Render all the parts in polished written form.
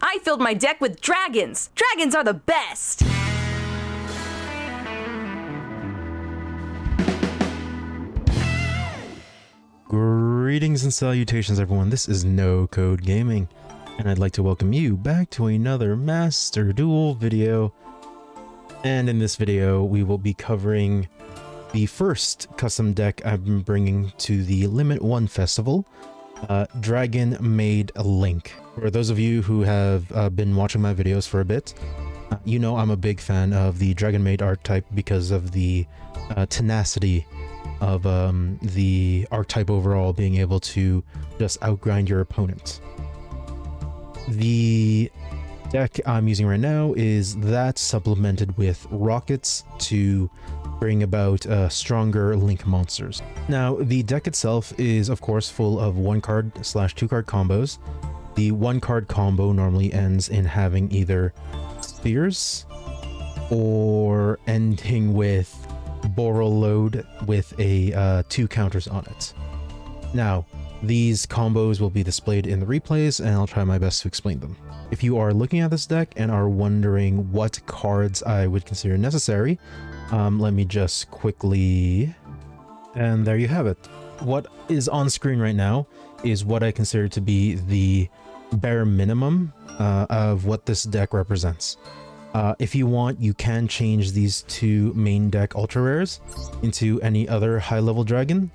I filled my deck with dragons! Dragons are the best! Greetings and salutations everyone, this is No Code Gaming, and I'd like to welcome you back to another Master Duel video. And in this video, we will be covering the first custom deck I've been bringing to the Limit 1 Festival, Dragonmaid Link. For those of you who have been watching my videos for a bit, you know I'm a big fan of the Dragonmaid archetype because of the tenacity of the archetype overall, being able to just outgrind your opponent. The deck I'm using right now is that supplemented with rockets to bring about stronger link monsters. Now, the deck itself is of course full of 1-card / 2-card combos. The 1-card combo normally ends in having either spheres or ending with Boral load with a 2 counters on it. Now, these combos will be displayed in the replays, and I'll try my best to explain them. If you are looking at this deck and are wondering what cards I would consider necessary, let me just quickly... And there you have it. What is on screen right now is what I consider to be the bare minimum of what this deck represents. If you want, you can change these 2 main deck ultra rares into any other high-level dragon.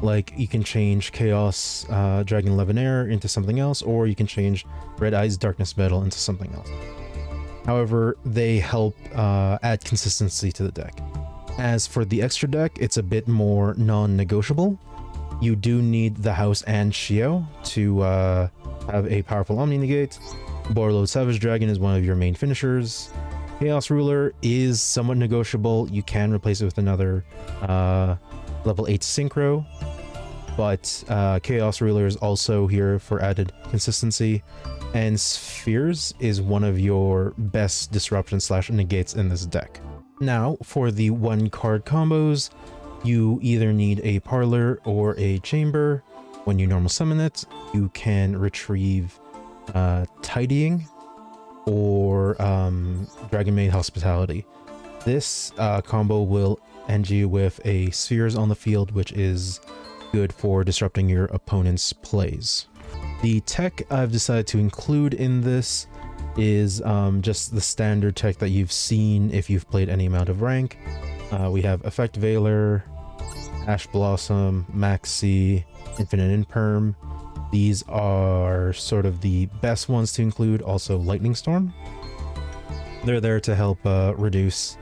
Like, you can change Chaos Dragon Levianeer into something else, or you can change Red Eyes Darkness Metal into something else. However, they help add consistency to the deck. As for the extra deck, it's a bit more non-negotiable. You do need the House and Shio to have a powerful Omni negate. Borload Savage Dragon is one of your main finishers. Chaos Ruler is somewhat negotiable. You can replace it with another level 8 Synchro, but Chaos Ruler is also here for added consistency. And Spheres is one of your best disruption / negates in this deck. Now, for the 1-card combos, you either need a Parlor or a Chamber. When you normal summon it, you can retrieve Tidying or Dragonmaid Hospitality. This combo will end you with a Spheres on the field, which is good for disrupting your opponent's plays. The tech I've decided to include in this is just the standard tech that you've seen if you've played any amount of rank. We have Effect Veiler, Ash Blossom, Maxx, Infinite Imperm. These are sort of the best ones to include. Also Lightning Storm. They're there to help reduce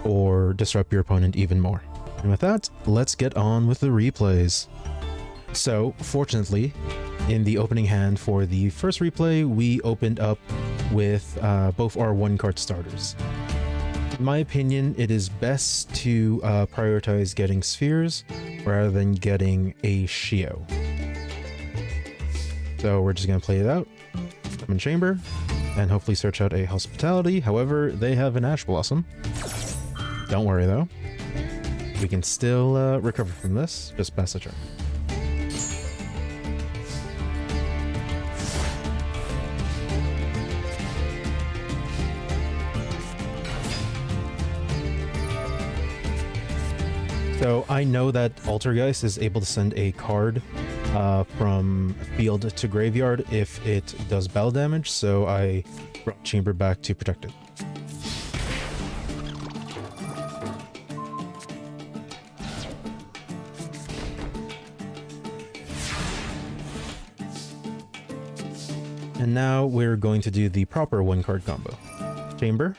or disrupt your opponent even more. And with that, let's get on with the replays. So, fortunately, in the opening hand for the first replay, we opened up with both our 1-card starters. In my opinion, it is best to prioritize getting Spheres rather than getting a Shio. So we're just going to play it out, summon Chamber, and hopefully search out a Hospitality. However, they have an Ash Blossom. Don't worry though. We can still recover from this. Just pass the turn. So I know that Altergiest is able to send a card from field to graveyard if it does battle damage, so I brought Chamber back to protect it. And now we're going to do the proper 1-card combo. Chamber,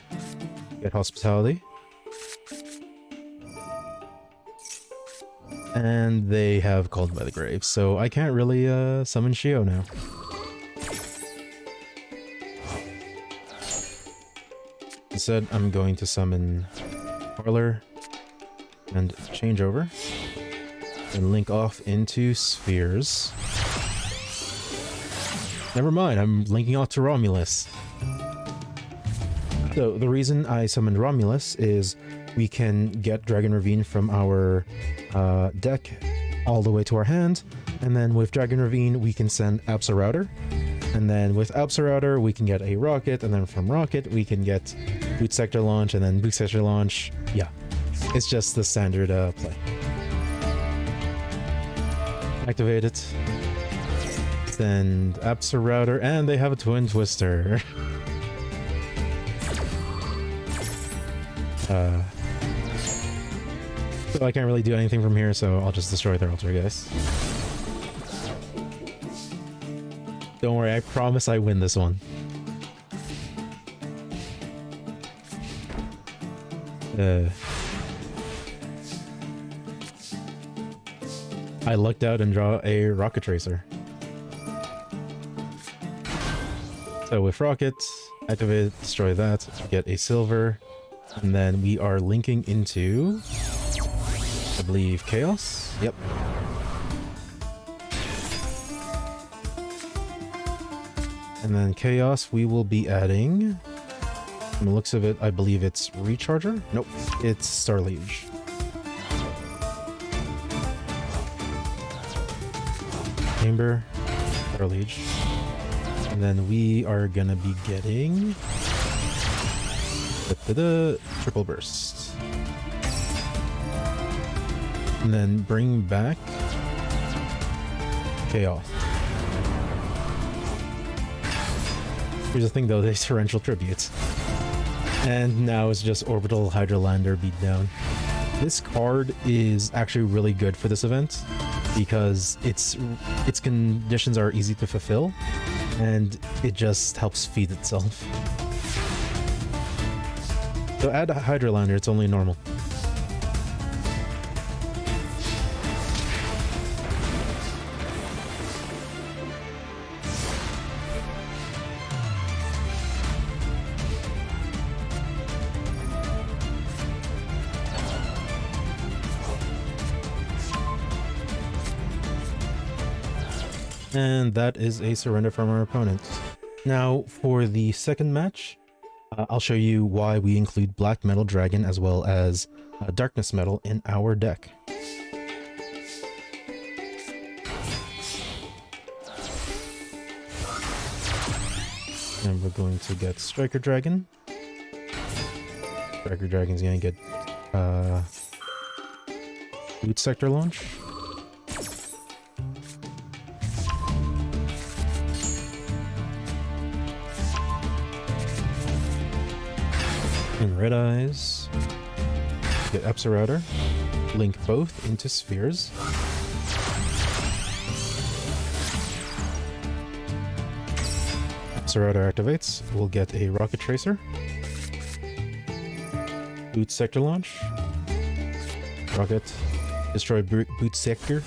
get Hospitality, and they have Called by the Grave, so I can't really summon Shio now. Instead, I'm going to summon Parlor and Changeover and link off into Spheres. Never mind, I'm linking off to Romulus. So the reason I summoned Romulus is we can get Dragon Ravine from our deck all the way to our hand, and then with Dragon Ravine we can send Absorouter And then with Absorouter, we can get a Rokket, and then from Rokket, we can get Boot Sector Launch, and then Boot Sector Launch. Yeah, it's just the standard play. Activate it. Send Absorouter, and they have a Twin Twister. So I can't really do anything from here, so I'll just destroy their Altergeist. Don't worry, I promise I win this one. I lucked out and draw a Rokket Tracer. So with Rokket, activate, destroy that, get a silver, and then we are linking into, I believe, Chaos? Yep. And then Chaos, we will be adding, from the looks of it, I believe it's Recharger? Nope, it's Starliege. Chamber, Starliege. And then we are gonna be getting Triple Burst. And then bring back Chaos. Here's the thing though, they torrential tributes. And now it's just Orbital Hydralander beatdown. This card is actually really good for this event because its conditions are easy to fulfill and it just helps feed itself. So add a Hydralander, it's only normal. And that is a surrender from our opponent. Now, for the second match, I'll show you why we include Black Metal Dragon as well as Darkness Metal in our deck. And we're going to get Striker Dragon. Striker Dragon's going to get Boot Sector Launch. And Red Eyes, get Absorouter, link both into spheres. Absorouter activates, we'll get a Rokket Tracer, Boot Sector Launch, Rokket, destroy Boot Sector,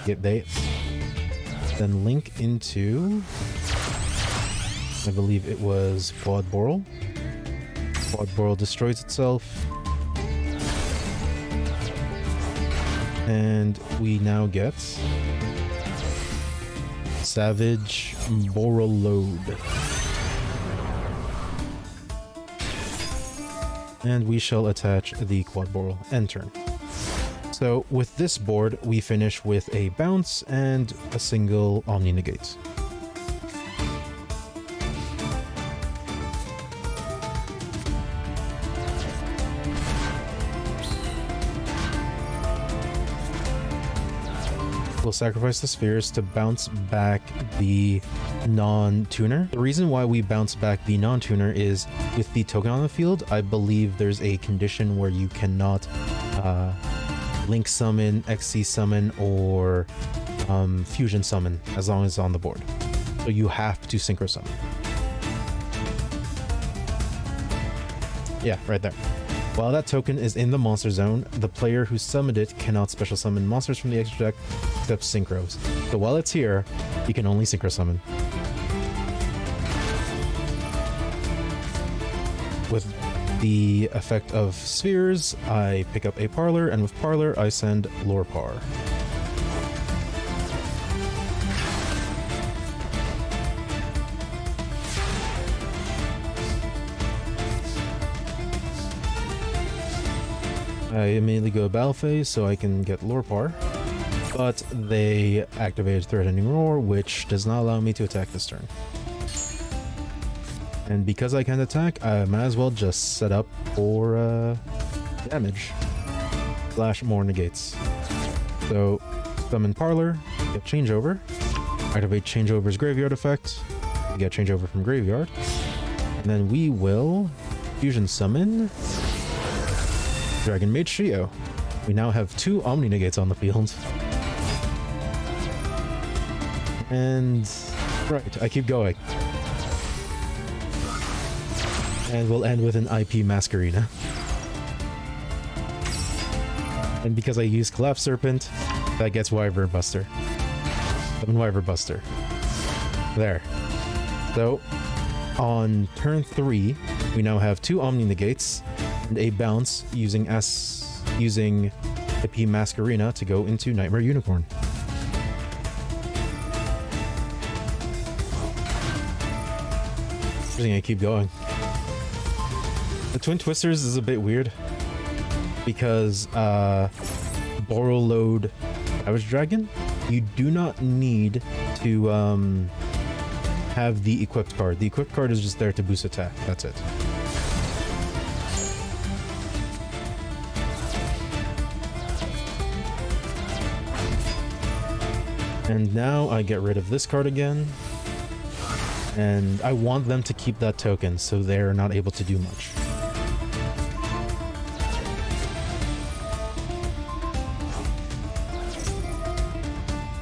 get that, then link into, I believe it was Quad Boral. Quad Boral destroys itself. And we now get Savage Boral Load. And we shall attach the Quad Boral end turn. So with this board, we finish with a bounce and a single Omni negate. We'll sacrifice the spheres to bounce back the non-tuner. The reason why we bounce back the non-tuner is with the token on the field, I believe there's a condition where you cannot Link Summon, XC Summon, or Fusion Summon as long as it's on the board. So you have to Synchro Summon. Yeah, right there. While that token is in the monster zone, the player who summoned it cannot special summon monsters from the extra deck except synchros. So while it's here, you can only synchro summon. With the effect of spheres, I pick up a Parlor, and with Parlor, I send Lorpar. I immediately go Battle Phase so I can get Lorpar. but they activated Threatening Roar, which does not allow me to attack this turn. And because I can't attack, I might as well just set up for damage. Slash more negates. So, summon Parlor, get Changeover, activate Changeover's Graveyard effect, get Changeover from Graveyard, and then we will fusion summon Dragonmaid Trio. We now have 2 Omni negates on the field. And right, I keep going. And we'll end with an IP Masquerena. And because I use Collapserpent, that gets Wyberburster. Summon Wyberburster. There. So, on turn 3, we now have 2 Omni negates and a bounce using IP Masquerena to go into Nightmare Unicorn. I keep going. The Twin Twisters is a bit weird because Borrow Load Savage Dragon, you do not need to have the equipped card. The equipped card is just there to boost attack. That's it. And now I get rid of this card again. And I want them to keep that token so they're not able to do much.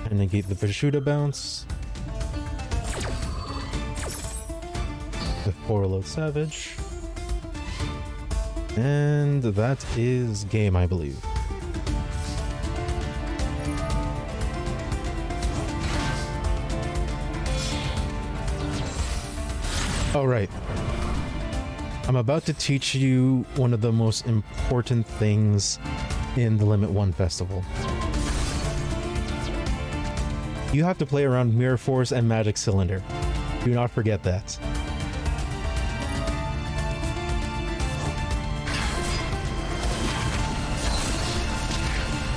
And negate the Prosciutto bounce. The Forload Savage. And that is game, I believe. Alright. I'm about to teach you one of the most important things in the Limit 1 Festival. You have to play around Mirror Force and Magic Cylinder. Do not forget that.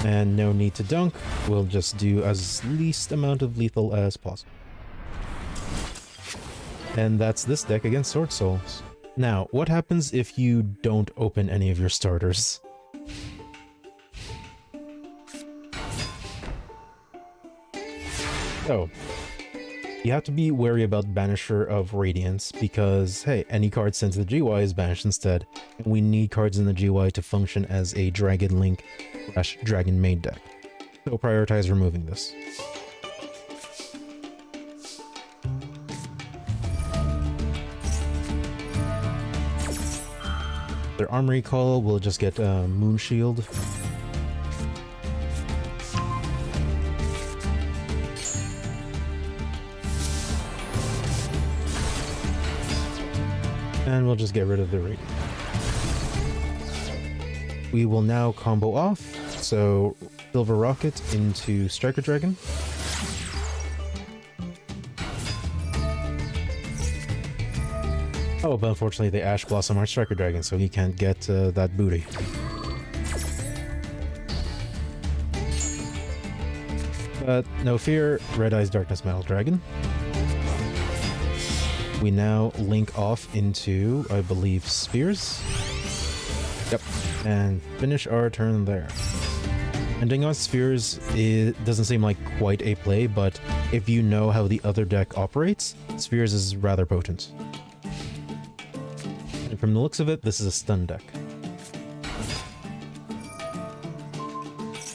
And no need to dunk. We'll just do as least amount of lethal as possible. And that's this deck against Sword Souls. Now, what happens if you don't open any of your starters? So, you have to be wary about Banisher of Radiance because, hey, any card sent to the GY is banished instead. And we need cards in the GY to function as a Dragon Link / Dragonmaid deck. So prioritize removing this. Their Armory Call will just get Moon Shield. And we'll just get rid of the Radiant. We will now combo off, so Silverrokket into Striker Dragon. Oh, but unfortunately they Ash Blossom our Striker Dragon, so he can't get that booty. But no fear, Red Eyes Darkness Metal Dragon. We now link off into, I believe, Spheres. Yep, and finish our turn there. Ending on Spheres, it doesn't seem like quite a play, but if you know how the other deck operates, Spheres is rather potent. And from the looks of it, this is a stun deck.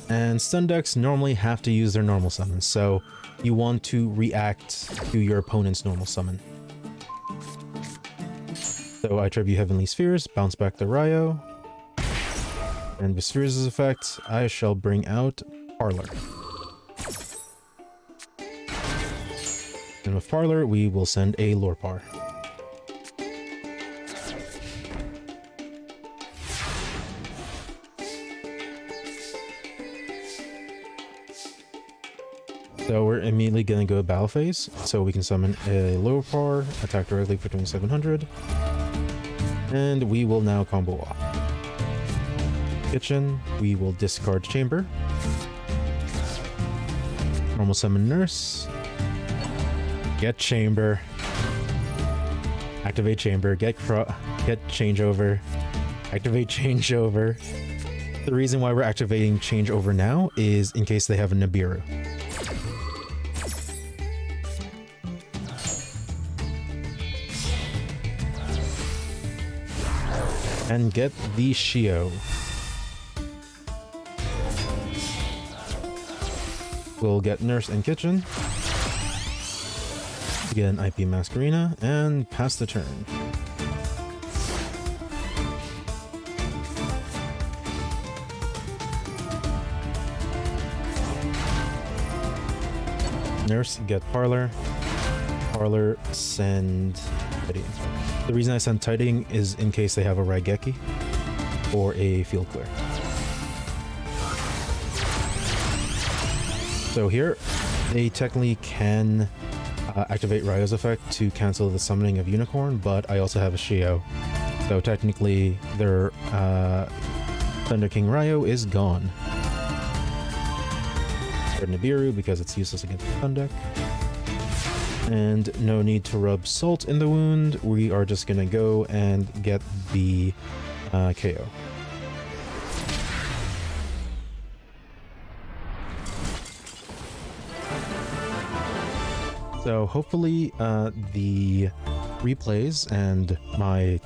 And stun decks normally have to use their normal summons, so you want to react to your opponent's normal summon. So I tribute Heavenly Spheres, bounce back the Ryo, and with Spheres' effect, I shall bring out Parlor. And with Parlor, we will send a Lorpar. So we're immediately going to go battle phase, so we can summon a Lorpar, attack directly for 2700, and we will now combo off. Kitchen, we will discard Chamber, Normal summon Nurse. Get Chamber. Activate Chamber. Get Changeover. Activate Changeover. The reason why we're activating Changeover now is in case they have a Nibiru. And get the Shio. We'll get Nurse and Kitchen. Get an IP Masquerena and pass the turn. Nurse, get Parlor. Parlor, send Tidying. The reason I send Tidying is in case they have a Raigeki or a Field Clear. So here, they technically can activate Ryo's effect to cancel the summoning of Unicorn, but I also have a Shio. So technically, their Thunder King Ryo is gone. Or Nibiru because it's useless against the Fun deck. And no need to rub salt in the wound. We are just gonna go and get the KO. So hopefully the replays and my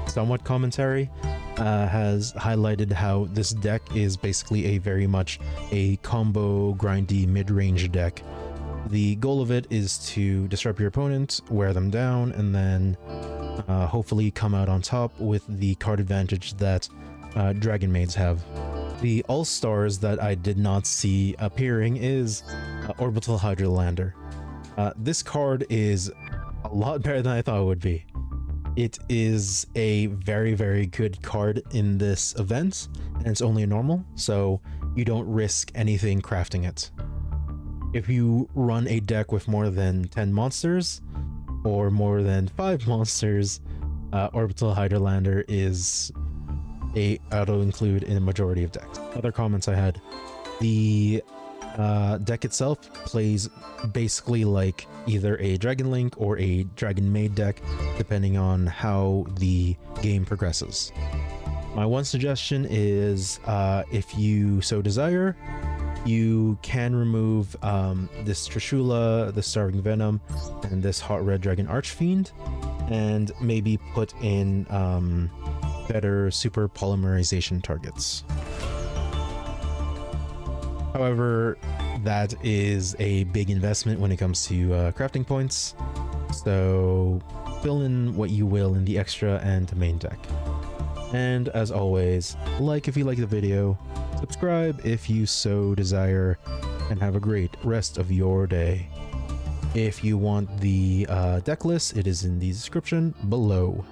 somewhat commentary has highlighted how this deck is basically a very much a combo grindy mid-range deck. The goal of it is to disrupt your opponent, wear them down, and then hopefully come out on top with the card advantage that Dragonmaids have. The all-stars that I did not see appearing is Orbital Hydralander. This card is a lot better than I thought it would be. It is a very, very good card in this event, and it's only a normal, so you don't risk anything crafting it. If you run a deck with more than 10 monsters, or more than 5 monsters, Orbital Hydralander is a auto-include in a majority of decks. Other comments I had. The deck itself plays basically like either a Dragon Link or a Dragonmaid deck, depending on how the game progresses. My one suggestion is, if you so desire, you can remove this Trishula, the Starving Venom, and this Hot Red Dragon Archfiend, and maybe put in better super polymerization targets. However, that is a big investment when it comes to crafting points, so fill in what you will in the extra and the main deck. And as always, like if you like the video, subscribe if you so desire, and have a great rest of your day. If you want the deck list, it is in the description below.